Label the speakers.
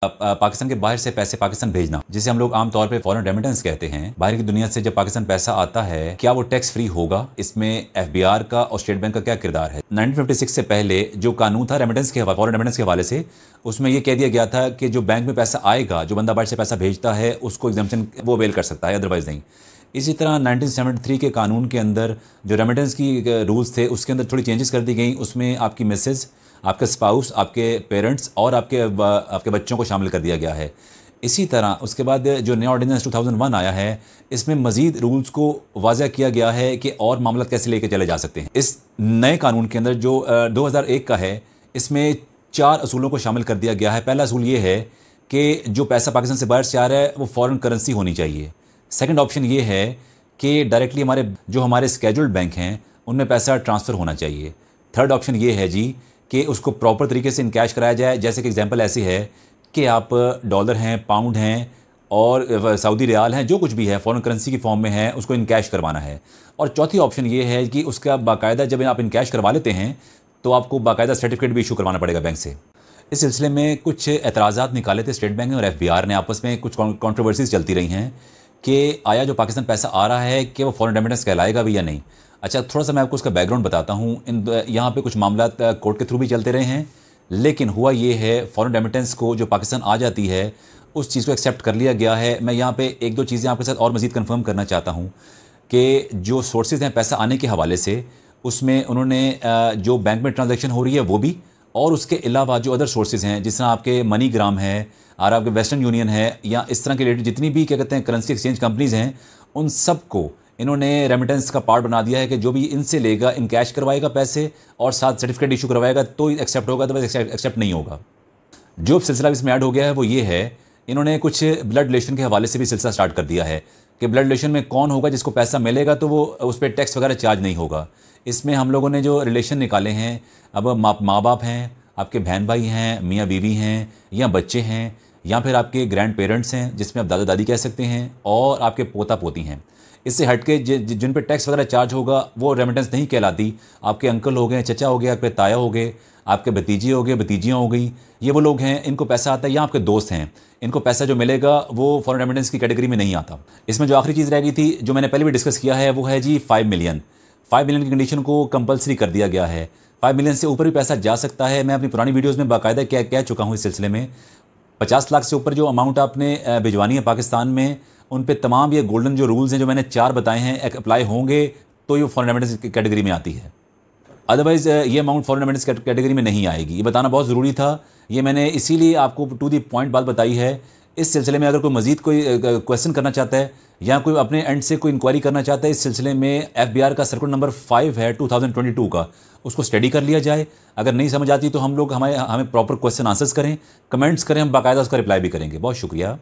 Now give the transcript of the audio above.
Speaker 1: पाकिस्तान के बाहर से पैसे पाकिस्तान भेजना, जिसे हम लोग आमतौर पे फॉरेन रेमिटेंस कहते हैं, बाहर की दुनिया से जब पाकिस्तान पैसा आता है, क्या वो टैक्स फ्री होगा? इसमें एफबीआर का और स्टेट बैंक का क्या किरदार है? 1956 से पहले जो कानून था रेमिटेंस के फॉरेन रेमिटेंस के हवाले से, उसमें यह कह दिया गया था कि जो बैंक में पैसा आएगा, जो बंदा बाहर से पैसा भेजता है, उसको एग्जम्पशन वो अवेल कर सकता है, अदरवाइज नहीं। इसी तरह 1973 के कानून के अंदर जो रेमिटेंस की रूल्स थे, उसके अंदर थोड़ी चेंजेस कर दी गई। उसमें आपकी मिसेज, आपका स्पाउस, आपके पेरेंट्स और आपके बच्चों को शामिल कर दिया गया है। इसी तरह उसके बाद जो नया ऑर्डिनेंस 2001 आया है, इसमें मज़ीद रूल्स को वाज़ह किया गया है कि और मामला कैसे लेके चले जा सकते हैं। इस नए कानून के अंदर जो 2001 का है, इसमें 4 असूलों को शामिल कर दिया गया है। पहला असूल ये है कि जो पैसा पाकिस्तान से बाहर से आ रहा है वो फ़ॉरेन करेंसी होनी चाहिए। सेकंड ऑप्शन ये है कि डायरेक्टली हमारे स्केड्यूल्ड बैंक हैं उनमें पैसा ट्रांसफ़र होना चाहिए। थर्ड ऑप्शन ये है जी कि उसको प्रॉपर तरीके से इन कैश कराया जाए। जैसे कि एग्जांपल ऐसी है कि आप डॉलर हैं, पाउंड हैं और सऊदी रियाल हैं, जो कुछ भी है फ़ॉरेन करेंसी की फॉर्म में है, उसको इन कैश करवाना है। और चौथी ऑप्शन ये है कि उसका बाकायदा जब आप इन कैश करवा लेते हैं तो आपको बाकायदा सर्टिफिकेट भी इशू करवाना पड़ेगा बैंक से। इस सिलसिले में कुछ एतराज़ात निकाले थे स्टेट बैंक ने और एफबीआर ने। आपस में कुछ कॉन्ट्रोवर्सीज चलती रही हैं कि आया जो पाकिस्तान पैसा आ रहा है कि वो फॉरेन रेमिटेंस कहलाएगा भी या नहीं। अच्छा, थोड़ा सा मैं आपको उसका बैकग्राउंड बताता हूँ। यहाँ पे कुछ मामला कोर्ट के थ्रू भी चलते रहे हैं, लेकिन हुआ ये है फॉरेन रेमिटेंस को जो पाकिस्तान आ जाती है उस चीज़ को एक्सेप्ट कर लिया गया है। मैं यहाँ पे एक दो चीज़ें आपके साथ और मज़ीद कंफर्म करना चाहता हूँ कि जो सोर्सेज हैं पैसा आने के हवाले से, उसमें उन्होंने जो बैंक में ट्रांजैक्शन हो रही है वो भी, और उसके अलावा जो अदर सोर्सेज हैं जिस तरह आपके मनी ग्राम है और आपके वेस्टर्न यूनियन है या इस तरह के रिलेटेड जितनी भी क्या कहते हैं करेंसी एक्सचेंज कंपनीज़ हैं, उन सब को इन्होंने रेमिटेंस का पार्ट बना दिया है कि जो भी इनसे लेगा इन कैश करवाएगा पैसे और साथ सर्टिफिकेट इशू करवाएगा तो एक्सेप्ट होगा, अदरवाइज एक्सेप्ट नहीं होगा। जो सिलसिला इसमें ऐड हो गया है वो ये है, इन्होंने कुछ ब्लड रिलेशन के हवाले से भी सिलसिला स्टार्ट कर दिया है कि ब्लड रिलेशन में कौन होगा जिसको पैसा मिलेगा तो वो उस पर टैक्स वगैरह चार्ज नहीं होगा। इसमें हम लोगों ने जो रिलेशन निकाले हैं, अब माँ बाप हैं, आपके बहन भाई हैं, मियाँ बीवी हैं या बच्चे हैं, या फिर आपके ग्रैंड पेरेंट्स हैं जिसमें आप दादा दादी कह सकते हैं, और आपके पोता पोती हैं। इससे हटके जिन पे टैक्स वगैरह चार्ज होगा वो रेमिटेंस नहीं कहलाती। आपके अंकल हो गए, चचा हो गया, आपके ताया हो गए, आपके भतीजे हो गए, भतीजियाँ हो गई, ये वो लोग हैं इनको पैसा आता है, या आपके दोस्त हैं इनको पैसा जो मिलेगा वो फॉरेन रेमिटेंस की कैटेगरी में नहीं आता। इसमें जो आखिरी चीज़ रह गई थी जो मैंने पहले भी डिस्कस किया है वो है जी 5 मिलियन। 5 मिलियन की कंडीशन को कंपलसरी कर दिया गया है। 5 मिलियन से ऊपर भी पैसा जा सकता है। मैं अपनी पुरानी वीडियोज़ में बाकायदा कह चुका हूँ इस सिलसिले में। 50 लाख से ऊपर जो अमाउंट आपने भिजवानी है पाकिस्तान में, उन पे तमाम ये गोल्डन जो रूल्स हैं जो मैंने 4 बताए हैं अप्लाई होंगे तो ये फॉरेन रेमिटेंस कैटेगरी में आती है। अदरवाइज़ ये अमाउंट फॉरेन रेमिटेंस कैटेगरी में नहीं आएगी। ये बताना बहुत ज़रूरी था। ये मैंने इसीलिए आपको टू दी पॉइंट बात बताई है। इस सिलसिले में अगर कोई मज़ीद कोई क्वेश्चन करना चाहता है या कोई अपने एंड से कोई इंक्वायरी करना चाहता है इस सिलसिले में, एफबीआर का सर्कुलर नंबर 5 है 2022 का, उसको स्टडी कर लिया जाए। अगर नहीं समझ आती तो हमें प्रॉपर क्वेश्चन आंसर्स करें, कमेंट्स करें, हम बाकायदा उसका रिप्लाई भी करेंगे। बहुत शुक्रिया।